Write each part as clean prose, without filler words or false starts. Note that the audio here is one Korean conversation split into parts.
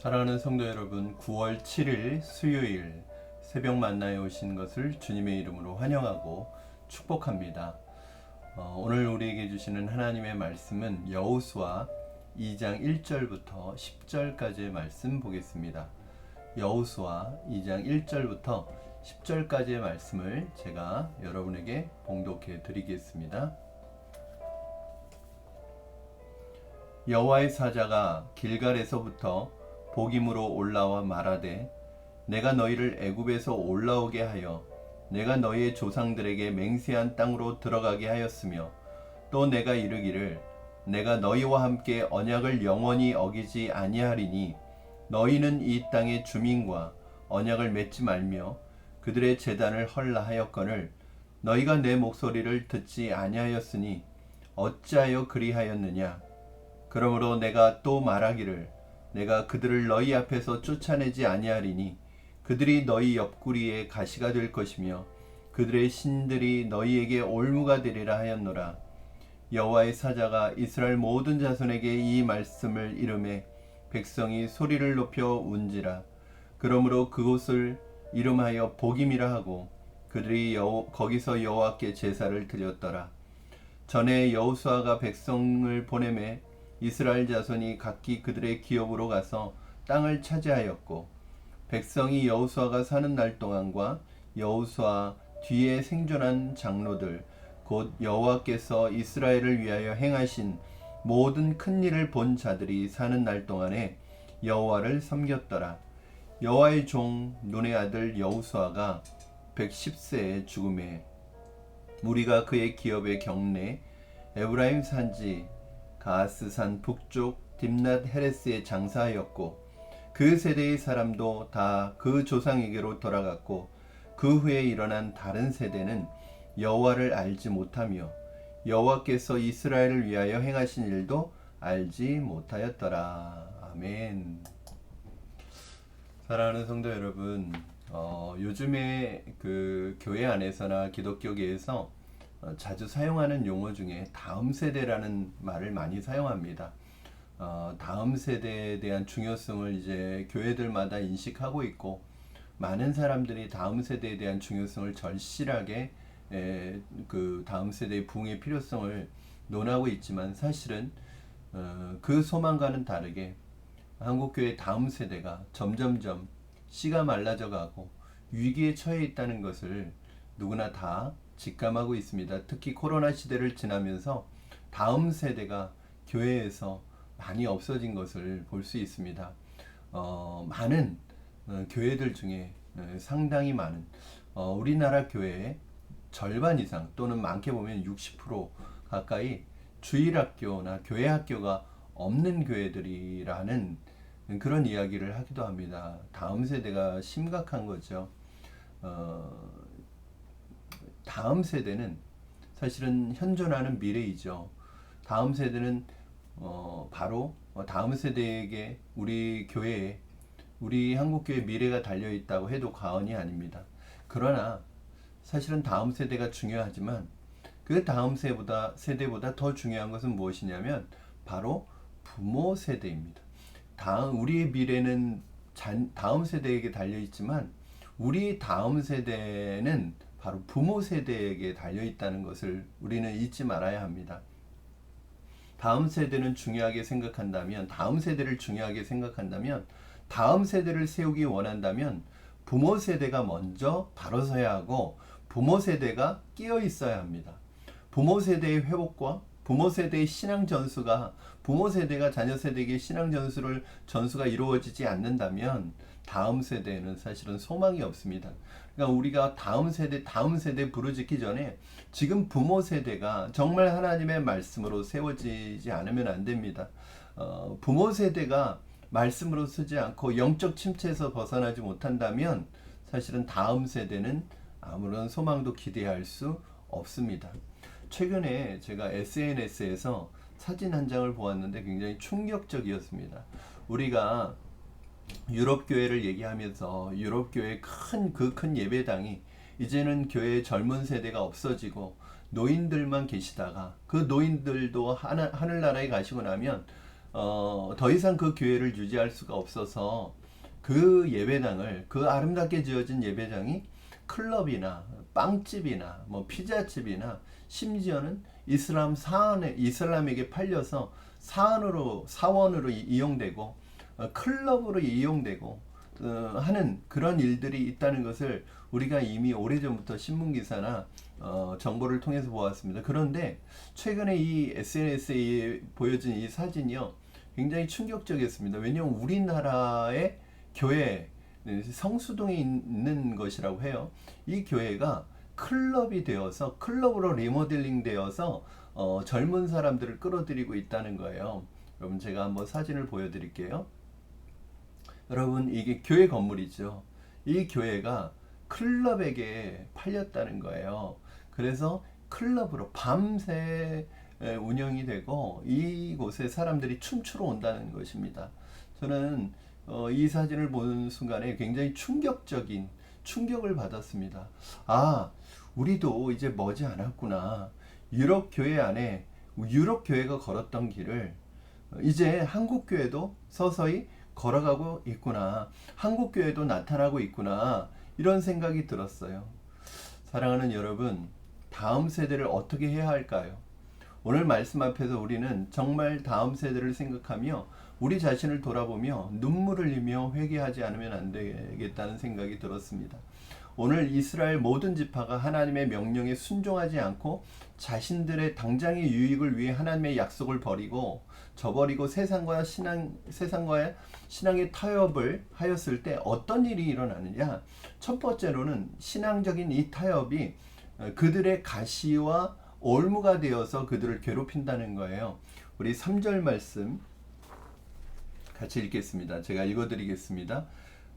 사랑하는 성도 여러분, 9월 7일 수요일 새벽 만나에 오신 것을 주님의 이름으로 환영하고 축복합니다. 오늘 우리에게 주시는 하나님의 말씀은 여호수아 2장 1절부터 10절까지의 말씀 보겠습니다. 여호수아 2장 1절부터 10절까지의 말씀을 제가 여러분에게 봉독해 드리겠습니다. 여호와의 사자가 길갈에서부터 복임으로 올라와 말하되 내가 너희를 애굽에서 올라오게 하여 내가 너희의 조상들에게 맹세한 땅으로 들어가게 하였으며 또 내가 이르기를 내가 너희와 함께 언약을 영원히 어기지 아니하리니 너희는 이 땅의 주민과 언약을 맺지 말며 그들의 제단을 헐라 하였거늘 너희가 내 목소리를 듣지 아니하였으니 어찌하여 그리하였느냐. 그러므로 내가 또 말하기를 내가 그들을 너희 앞에서 쫓아내지 아니하리니 그들이 너희 옆구리에 가시가 될 것이며 그들의 신들이 너희에게 올무가 되리라 하였노라. 여호와의 사자가 이스라엘 모든 자손에게 이 말씀을 이르매 백성이 소리를 높여 운지라. 그러므로 그곳을 이름하여 복임이라 하고 그들이 거기서 여호와께 제사를 드렸더라. 전에 여호수아가 백성을 보내매 이스라엘 자손이 각기 그들의 기업으로 가서 땅을 차지하였고 백성이 여호수아가 사는 날 동안과 여호수아 뒤에 생존한 장로들 곧 여호와께서 이스라엘을 위하여 행하신 모든 큰 일을 본 자들이 사는 날 동안에 여호와를 섬겼더라. 여호와의 종 눈의 아들 여호수아가 110세에 죽음에 무리가 그의 기업의 경내 에브라임 산지 가스산 북쪽 딥낫 헤레스에 장사하였고 그 세대의 사람도 다 그 조상에게로 돌아갔고 그 후에 일어난 다른 세대는 여호와를 알지 못하며 여호와께서 이스라엘을 위하여 행하신 일도 알지 못하였더라. 아멘. 사랑하는 성도 여러분, 요즘에 그 교회 안에서나 기독교계에서 자주 사용하는 용어 중에 다음 세대라는 말을 많이 사용합니다. 다음 세대에 대한 중요성을 이제 교회들마다 인식하고 있고 많은 사람들이 다음 세대에 대한 중요성을 절실하게 그 다음 세대의 부흥의 필요성을 논하고 있지만 사실은 그 소망과는 다르게 한국교회 다음 세대가 점점점 씨가 말라져 가고 위기에 처해 있다는 것을 누구나 다 직감하고 있습니다. 특히 코로나 시대를 지나면서 다음 세대가 교회에서 많이 없어진 것을 볼 수 있습니다. 많은 교회들 중에 상당히 많은 우리나라 교회의 절반 이상 또는 많게 보면 60% 가까이 주일학교나 교회 학교가 없는 교회들이라는 그런 이야기를 하기도 합니다. 다음 세대가 심각한 거죠. 다음 세대는 사실은 현존하는 미래이죠. 다음 세대는 바로 다음 세대에게 우리 교회에 우리 한국교회 미래가 달려있다고 해도 과언이 아닙니다. 그러나 사실은 다음 세대가 중요하지만 그 다음 세대보다 더 중요한 것은 무엇이냐면 바로 부모 세대입니다. 우리의 미래는 다음 세대에게 달려있지만 우리 다음 세대는 바로 부모 세대에게 달려있다는 것을 우리는 잊지 말아야 합니다. 다음 세대를 중요하게 생각한다면 다음 세대를 세우기 원한다면 부모 세대가 먼저 바로 서야 하고 부모 세대가 끼어 있어야 합니다. 부모 세대의 회복과 부모 세대의 신앙 전수가 부모 세대가 자녀 세대에게 신앙 전수가 이루어지지 않는다면 다음 세대에는 사실은 소망이 없습니다. 그러니까 우리가 다음 세대 부르짖기 전에 지금 부모 세대가 정말 하나님의 말씀으로 세워지지 않으면 안 됩니다. 부모 세대가 말씀으로 서지 않고 영적 침체에서 벗어나지 못한다면 사실은 다음 세대는 아무런 소망도 기대할 수 없습니다. 최근에 제가 SNS에서 사진 한 장을 보았는데 굉장히 충격적이었습니다. 우리가 유럽 교회를 얘기하면서 유럽 교회의 큰 예배당이 이제는 교회의 젊은 세대가 없어지고 노인들만 계시다가 그 노인들도 하늘나라에 가시고 나면 더 이상 그 교회를 유지할 수가 없어서 그 예배당을, 그 아름답게 지어진 예배당이 클럽이나 빵집이나 뭐 피자집이나 심지어는 이슬람에게 팔려서 사원으로 이용되고 클럽으로 이용되고 하는 그런 일들이 있다는 것을 우리가 이미 오래전부터 신문기사나 정보를 통해서 보았습니다. 그런데 최근에 이 SNS에 보여진 이 사진이요, 굉장히 충격적이었습니다. 왜냐하면 우리나라의 교회, 성수동에 있는 것이라고 해요. 이 교회가 클럽이 되어서, 클럽으로 리모델링 되어서 젊은 사람들을 끌어들이고 있다는 거예요. 여러분, 제가 한번 사진을 보여드릴게요. 여러분, 이게 교회 건물이죠. 이 교회가 클럽에게 팔렸다는 거예요. 그래서 클럽으로 밤새 운영이 되고 이곳에 사람들이 춤추러 온다는 것입니다. 저는 이 사진을 보는 순간에 굉장히 충격적인 충격을 받았습니다. 아, 우리도 이제 머지 않았구나. 유럽 교회 안에, 유럽 교회가 걸었던 길을 이제 한국 교회도 서서히 걸어가고 있구나. 한국 교회도 나타나고 있구나. 이런 생각이 들었어요. 사랑하는 여러분, 다음 세대를 어떻게 해야 할까요? 오늘 말씀 앞에서 우리는 정말 다음 세대를 생각하며 우리 자신을 돌아보며 눈물을 흘리며 회개하지 않으면 안 되겠다는 생각이 들었습니다. 오늘 이스라엘 모든 지파가 하나님의 명령에 순종하지 않고 자신들의 당장의 유익을 위해 하나님의 약속을 저버리고 세상과의 신앙의 타협을 하였을 때 어떤 일이 일어나느냐? 첫 번째로는 신앙적인 이 타협이 그들의 가시와 올무가 되어서 그들을 괴롭힌다는 거예요. 우리 3절 말씀 같이 읽겠습니다. 제가 읽어드리겠습니다.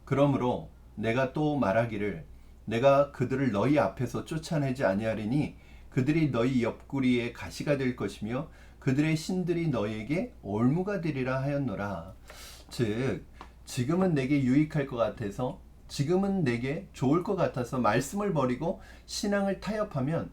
그러므로 내가 또 말하기를 내가 그들을 너희 앞에서 쫓아내지 아니하리니 그들이 너희 옆구리에 가시가 될 것이며 그들의 신들이 너희에게 올무가 되리라 하였노라. 즉, 지금은 내게 유익할 것 같아서, 지금은 내게 좋을 것 같아서 말씀을 버리고 신앙을 타협하면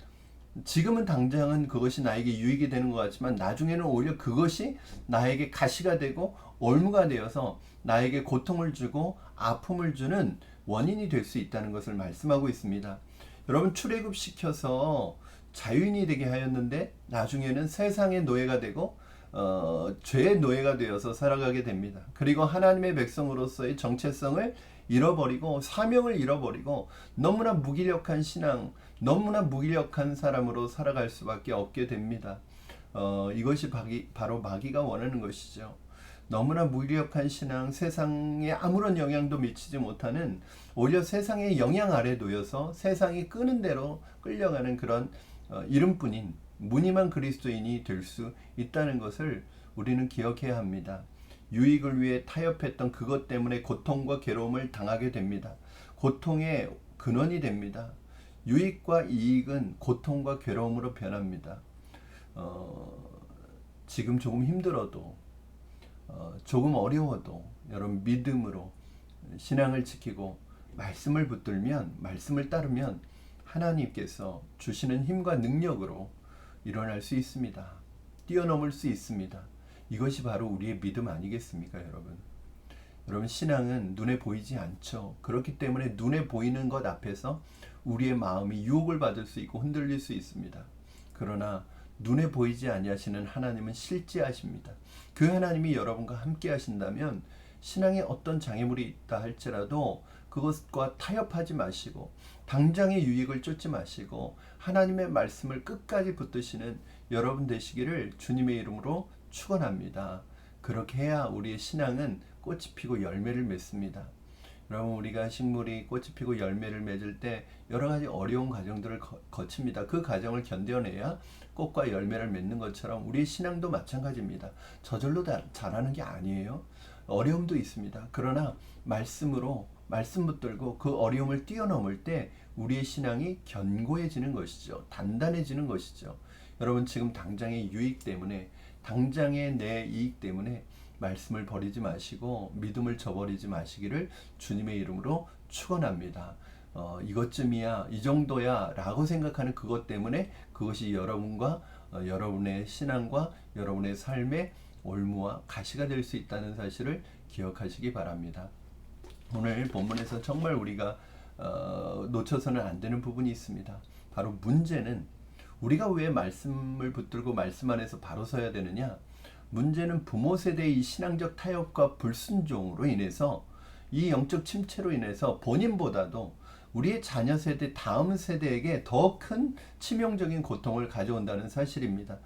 지금은 당장은 그것이 나에게 유익이 되는 것 같지만 나중에는 오히려 그것이 나에게 가시가 되고 올무가 되어서 나에게 고통을 주고 아픔을 주는 원인이 될 수 있다는 것을 말씀하고 있습니다. 여러분, 출애굽시켜서 자유인이 되게 하였는데 나중에는 세상의 노예가 되고 죄의 노예가 되어서 살아가게 됩니다. 그리고 하나님의 백성으로서의 정체성을 잃어버리고 사명을 잃어버리고 너무나 무기력한 신앙, 너무나 무기력한 사람으로 살아갈 수밖에 없게 됩니다. 이것이 바로 마귀가 원하는 것이죠. 너무나 무기력한 신앙, 세상에 아무런 영향도 미치지 못하는, 오히려 세상의 영향 아래 놓여서 세상이 끄는 대로 끌려가는 그런 이름뿐인 무늬만 그리스도인이 될 수 있다는 것을 우리는 기억해야 합니다. 유익을 위해 타협했던 그것 때문에 고통과 괴로움을 당하게 됩니다. 고통의 근원이 됩니다. 유익과 이익은 고통과 괴로움으로 변합니다. 지금 조금 힘들어도 조금 어려워도 여러분 믿음으로 신앙을 지키고 말씀을 붙들면, 말씀을 따르면 하나님께서 주시는 힘과 능력으로 일어날 수 있습니다. 뛰어넘을 수 있습니다. 이것이 바로 우리의 믿음 아니겠습니까, 여러분? 여러분, 신앙은 눈에 보이지 않죠. 그렇기 때문에 눈에 보이는 것 앞에서 우리의 마음이 유혹을 받을 수 있고 흔들릴 수 있습니다. 그러나 눈에 보이지 아니하시는 하나님은 실제하십니다. 그 하나님이 여러분과 함께 하신다면 신앙에 어떤 장애물이 있다 할지라도 그것과 타협하지 마시고 당장의 유익을 쫓지 마시고 하나님의 말씀을 끝까지 붙드시는 여러분 되시기를 주님의 이름으로 축원합니다. 그렇게 해야 우리의 신앙은 꽃이 피고 열매를 맺습니다. 여러분, 우리가 식물이 꽃이 피고 열매를 맺을 때 여러 가지 어려운 과정들을 거칩니다. 그 과정을 견뎌내야 꽃과 열매를 맺는 것처럼 우리의 신앙도 마찬가지입니다. 저절로 자라는 게 아니에요. 어려움도 있습니다. 그러나 말씀으로 말씀 붙들고 그 어려움을 뛰어넘을 때 우리의 신앙이 견고해지는 것이죠. 단단해지는 것이죠. 여러분, 지금 당장의 유익 때문에, 당장의 내 이익 때문에 말씀을 버리지 마시고 믿음을 저버리지 마시기를 주님의 이름으로 축원합니다. 이것쯤이야, 이 정도야 라고 생각하는 그것 때문에 그것이 여러분과 여러분의 신앙과 여러분의 삶에 올무와 가시가 될 수 있다는 사실을 기억하시기 바랍니다. 오늘 본문에서 정말 우리가 놓쳐서는 안 되는 부분이 있습니다. 바로 문제는 우리가 왜 말씀을 붙들고 말씀 안에서 바로 서야 되느냐? 문제는 부모 세대의 이 신앙적 타협과 불순종으로 인해서 이 영적 침체로 인해서 본인보다도 우리의 자녀 세대, 다음 세대에게 더 큰 치명적인 고통을 가져온다는 사실입니다.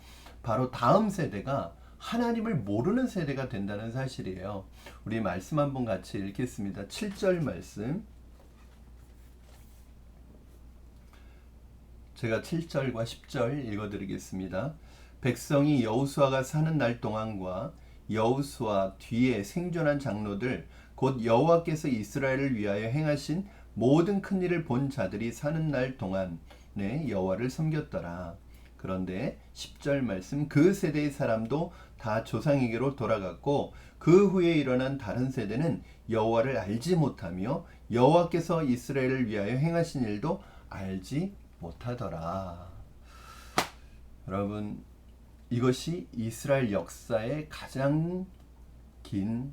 바로 다음 세대가 하나님을 모르는 세대가 된다는 사실이에요. 우리 말씀 한번 같이 읽겠습니다. 7절 말씀. 제가 7절과 10절 읽어드리겠습니다. 백성이 여호수아가 사는 날 동안과 여호수아 뒤에 생존한 장로들 곧 여호와께서 이스라엘을 위하여 행하신 모든 큰 일을 본 자들이 사는 날 동안에 여호와를 섬겼더라. 그런데 10절 말씀, 그 세대의 사람도 다 조상에게로 돌아갔고 그 후에 일어난 다른 세대는 여호와를 알지 못하며 여호와께서 이스라엘을 위하여 행하신 일도 알지 못하더라. 여러분, 이것이 이스라엘 역사의 가장 긴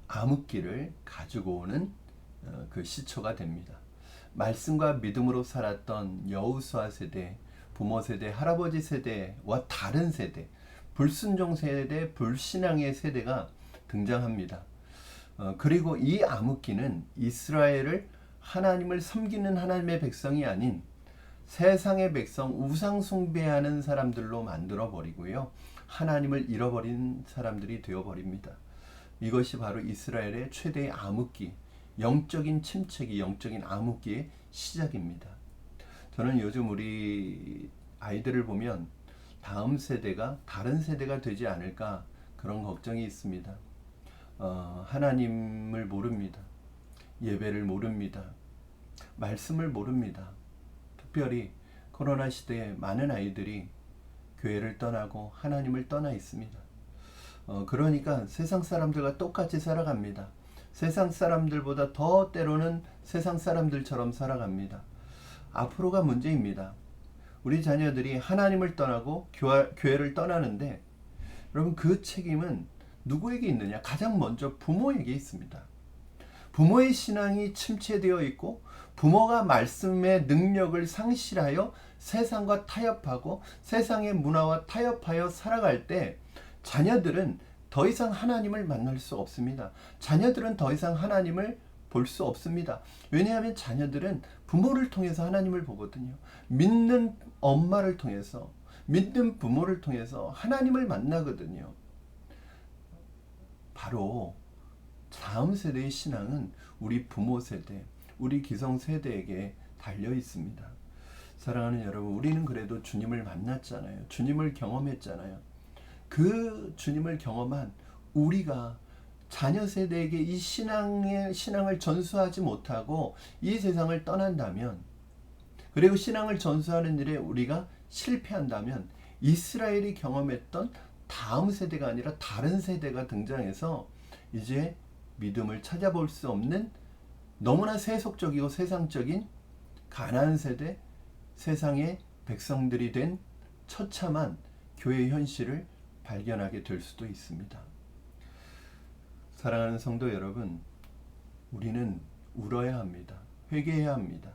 암흑기를 가지고 오는 그 시초가 됩니다. 말씀과 믿음으로 살았던 여호수아 세대, 부모 세대, 할아버지 세대와 다른 세대, 불순종 세대, 불신앙의 세대가 등장합니다. 그리고 이 암흑기는 이스라엘을 하나님을 섬기는 하나님의 백성이 아닌 세상의 백성, 우상 숭배하는 사람들로 만들어 버리고요. 하나님을 잃어버린 사람들이 되어 버립니다. 이것이 바로 이스라엘의 최대의 암흑기, 영적인 침체기, 영적인 암흑기의 시작입니다. 저는 요즘 우리 아이들을 보면 다음 세대가 다른 세대가 되지 않을까 그런 걱정이 있습니다. 하나님을 모릅니다. 예배를 모릅니다. 말씀을 모릅니다. 특별히 코로나 시대에 많은 아이들이 교회를 떠나고 하나님을 떠나 있습니다. 그러니까 세상 사람들과 똑같이 살아갑니다. 세상 사람들보다 더 때로는 세상 사람들처럼 살아갑니다. 앞으로가 문제입니다. 우리 자녀들이 하나님을 떠나고 교회를 떠나는데 여러분, 그 책임은 누구에게 있느냐? 가장 먼저 부모에게 있습니다. 부모의 신앙이 침체되어 있고 부모가 말씀의 능력을 상실하여 세상과 타협하고 세상의 문화와 타협하여 살아갈 때 자녀들은 더 이상 하나님을 만날 수 없습니다. 자녀들은 더 이상 하나님을 볼 수 없습니다. 왜냐하면 자녀들은 부모를 통해서 하나님을 보거든요. 믿는 엄마를 통해서, 믿는 부모를 통해서 하나님을 만나거든요. 바로 다음 세대의 신앙은 우리 부모 세대, 우리 기성 세대에게 달려 있습니다. 사랑하는 여러분, 우리는 그래도 주님을 만났잖아요. 주님을 경험했잖아요. 그 주님을 경험한 우리가 자녀 세대에게 이 신앙을 전수하지 못하고 이 세상을 떠난다면, 그리고 신앙을 전수하는 일에 우리가 실패한다면 이스라엘이 경험했던 다음 세대가 아니라 다른 세대가 등장해서 이제 믿음을 찾아볼 수 없는 너무나 세속적이고 세상적인 가나안 세대, 세상의 백성들이 된 처참한 교회 현실을 발견하게 될 수도 있습니다. 사랑하는 성도 여러분, 우리는 울어야 합니다. 회개해야 합니다.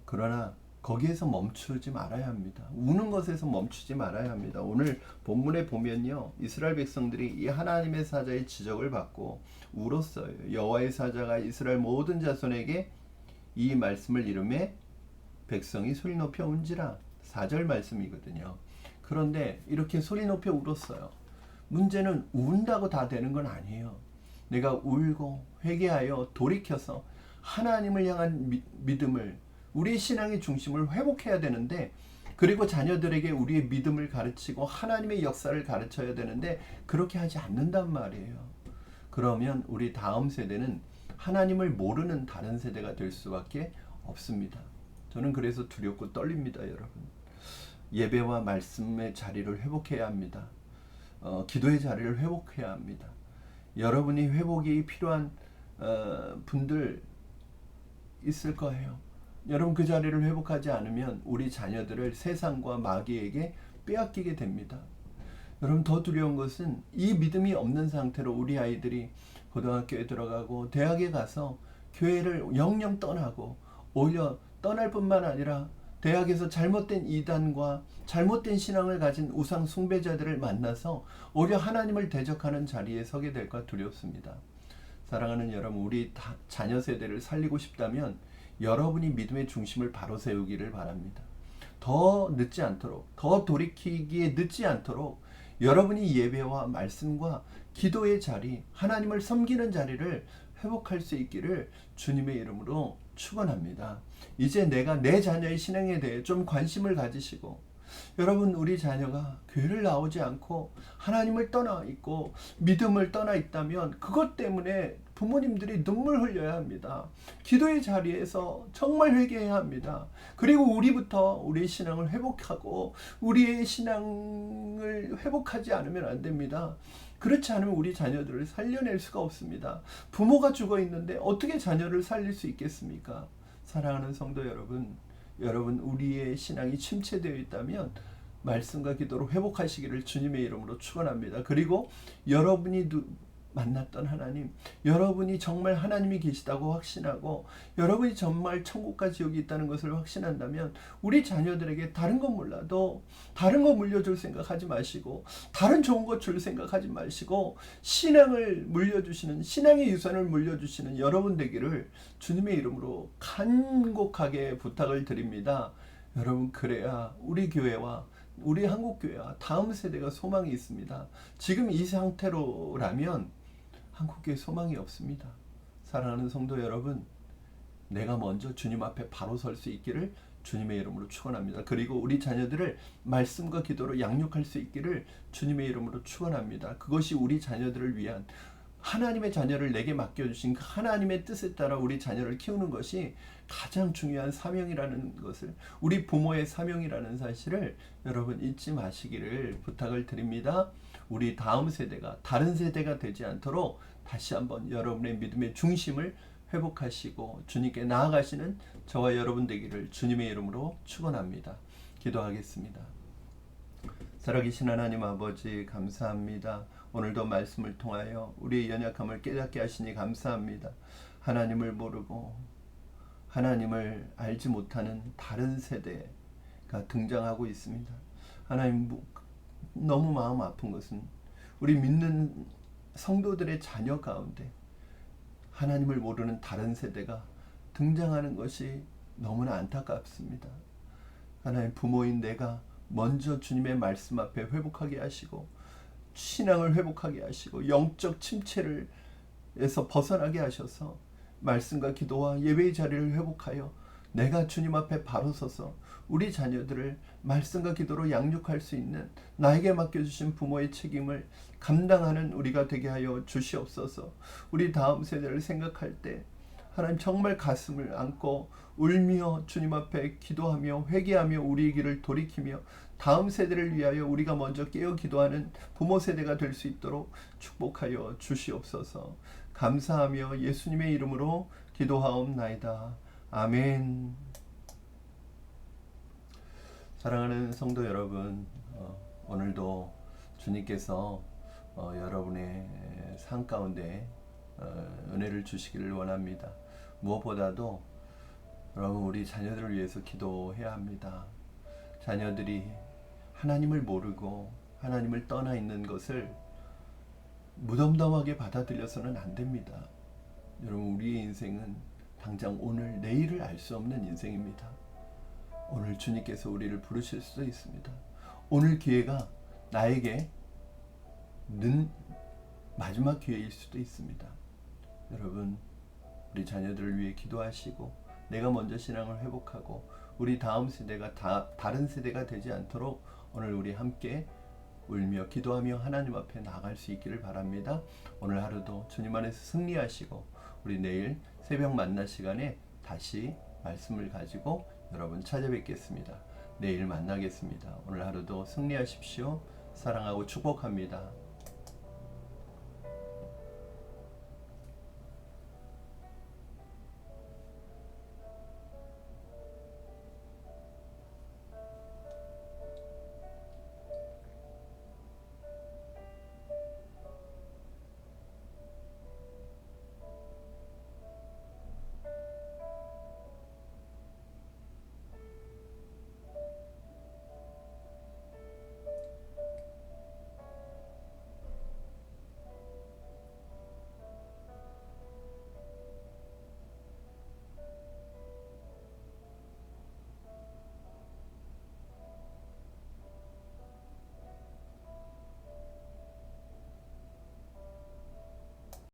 그러나 거기에서 멈추지 말아야 합니다. 우는 것에서 멈추지 말아야 합니다. 오늘 본문에 보면요, 이스라엘 백성들이 이 하나님의 사자의 지적을 받고 울었어요. 여호와의 사자가 이스라엘 모든 자손에게 이 말씀을 이르매 백성이 소리 높여 운지라. 4절 말씀이거든요. 그런데 이렇게 소리 높여 울었어요. 문제는 운다고 다 되는 건 아니에요. 내가 울고 회개하여 돌이켜서 하나님을 향한 믿음을, 우리의 신앙의 중심을 회복해야 되는데, 그리고 자녀들에게 우리의 믿음을 가르치고 하나님의 역사를 가르쳐야 되는데 그렇게 하지 않는단 말이에요. 그러면 우리 다음 세대는 하나님을 모르는 다른 세대가 될 수밖에 없습니다. 저는 그래서 두렵고 떨립니다, 여러분. 예배와 말씀의 자리를 회복해야 합니다. 기도의 자리를 회복해야 합니다. 여러분이 회복이 필요한 분들 있을 거예요. 여러분, 그 자리를 회복하지 않으면 우리 자녀들을 세상과 마귀에게 빼앗기게 됩니다. 여러분, 더 두려운 것은 이 믿음이 없는 상태로 우리 아이들이 고등학교에 들어가고 대학에 가서 교회를 영영 떠나고, 오히려 떠날 뿐만 아니라 대학에서 잘못된 이단과 잘못된 신앙을 가진 우상 숭배자들을 만나서 오히려 하나님을 대적하는 자리에 서게 될까 두렵습니다. 사랑하는 여러분, 우리 자녀 세대를 살리고 싶다면 여러분이 믿음의 중심을 바로 세우기를 바랍니다. 더 늦지 않도록, 더 돌이키기에 늦지 않도록 여러분이 예배와 말씀과 기도의 자리, 하나님을 섬기는 자리를 회복할 수 있기를 주님의 이름으로 축원합니다. 이제 내가 내 자녀의 신앙에 대해 좀 관심을 가지시고, 여러분, 우리 자녀가 교회를 나오지 않고 하나님을 떠나 있고 믿음을 떠나 있다면 그것 때문에 부모님들이 눈물 흘려야 합니다. 기도의 자리에서 정말 회개해야 합니다. 그리고 우리부터 우리의 신앙을 회복하고 우리의 신앙을 회복하지 않으면 안 됩니다. 그렇지 않으면 우리 자녀들을 살려낼 수가 없습니다. 부모가 죽어 있는데 어떻게 자녀를 살릴 수 있겠습니까? 사랑하는 성도 여러분, 우리의 신앙이 침체되어 있다면 말씀과 기도로 회복하시기를 주님의 이름으로 축원합니다. 그리고 여러분이 만났던 하나님, 여러분이 정말 하나님이 계시다고 확신하고 여러분이 정말 천국과 지옥이 있다는 것을 확신한다면 우리 자녀들에게 다른 건 몰라도 다른 거 물려줄 생각하지 마시고, 다른 좋은 것 줄 생각하지 마시고, 신앙을 물려주시는, 신앙의 유산을 물려주시는 여러분 되기를 주님의 이름으로 간곡하게 부탁을 드립니다. 여러분, 그래야 우리 교회와 우리 한국교회와 다음 세대가 소망이 있습니다. 지금 이 상태로라면 한국교회 소망이 없습니다. 사랑하는 성도 여러분, 내가 먼저 주님 앞에 바로 설 수 있기를 주님의 이름으로 축원합니다. 그리고 우리 자녀들을 말씀과 기도로 양육할 수 있기를 주님의 이름으로 축원합니다. 그것이 우리 자녀들을 위한, 하나님의 자녀를 내게 맡겨주신 그 하나님의 뜻에 따라 우리 자녀를 키우는 것이 가장 중요한 사명이라는 것을, 우리 부모의 사명이라는 사실을 여러분 잊지 마시기를 부탁을 드립니다. 우리 다음 세대가 다른 세대가 되지 않도록 다시 한번 여러분의 믿음의 중심을 회복하시고 주님께 나아가시는 저와 여러분 되기를 주님의 이름으로 축원합니다. 기도하겠습니다. 살아계신 하나님 아버지, 감사합니다. 오늘도 말씀을 통하여 우리의 연약함을 깨닫게 하시니 감사합니다. 하나님을 모르고 하나님을 알지 못하는 다른 세대가 등장하고 있습니다. 하나님, 너무 마음 아픈 것은 우리 믿는 성도들의 자녀 가운데 하나님을 모르는 다른 세대가 등장하는 것이 너무나 안타깝습니다. 하나님, 부모인 내가 먼저 주님의 말씀 앞에 회복하게 하시고 신앙을 회복하게 하시고 영적 침체에서 벗어나게 하셔서 말씀과 기도와 예배의 자리를 회복하여 내가 주님 앞에 바로 서서 우리 자녀들을 말씀과 기도로 양육할 수 있는 나에게 맡겨주신 부모의 책임을 감당하는 우리가 되게 하여 주시옵소서. 우리 다음 세대를 생각할 때 하나님, 정말 가슴을 안고 울며 주님 앞에 기도하며 회개하며 우리의 길을 돌이키며 다음 세대를 위하여 우리가 먼저 깨어 기도하는 부모 세대가 될 수 있도록 축복하여 주시옵소서. 감사하며 예수님의 이름으로 기도하옵나이다. 아멘. 사랑하는 성도 여러분, 오늘도 주님께서 여러분의 삶 가운데 은혜를 주시기를 원합니다. 무엇보다도 여러분, 우리 자녀들을 위해서 기도해야 합니다. 자녀들이 하나님을 모르고 하나님을 떠나 있는 것을 무덤덤하게 받아들여서는 안 됩니다. 여러분, 우리의 인생은 당장 오늘 내일을 알 수 없는 인생입니다. 오늘 주님께서 우리를 부르실 수도 있습니다. 오늘 기회가 나에게 마지막 기회일 수도 있습니다. 여러분, 우리 자녀들을 위해 기도하시고 내가 먼저 신앙을 회복하고 우리 다음 세대가 다른 세대가 되지 않도록 오늘 우리 함께 울며 기도하며 하나님 앞에 나아갈 수 있기를 바랍니다. 오늘 하루도 주님 안에서 승리하시고 우리 내일 새벽 만나 시간에 다시 말씀을 가지고 여러분 찾아뵙겠습니다. 내일 만나겠습니다. 오늘 하루도 승리하십시오. 사랑하고 축복합니다.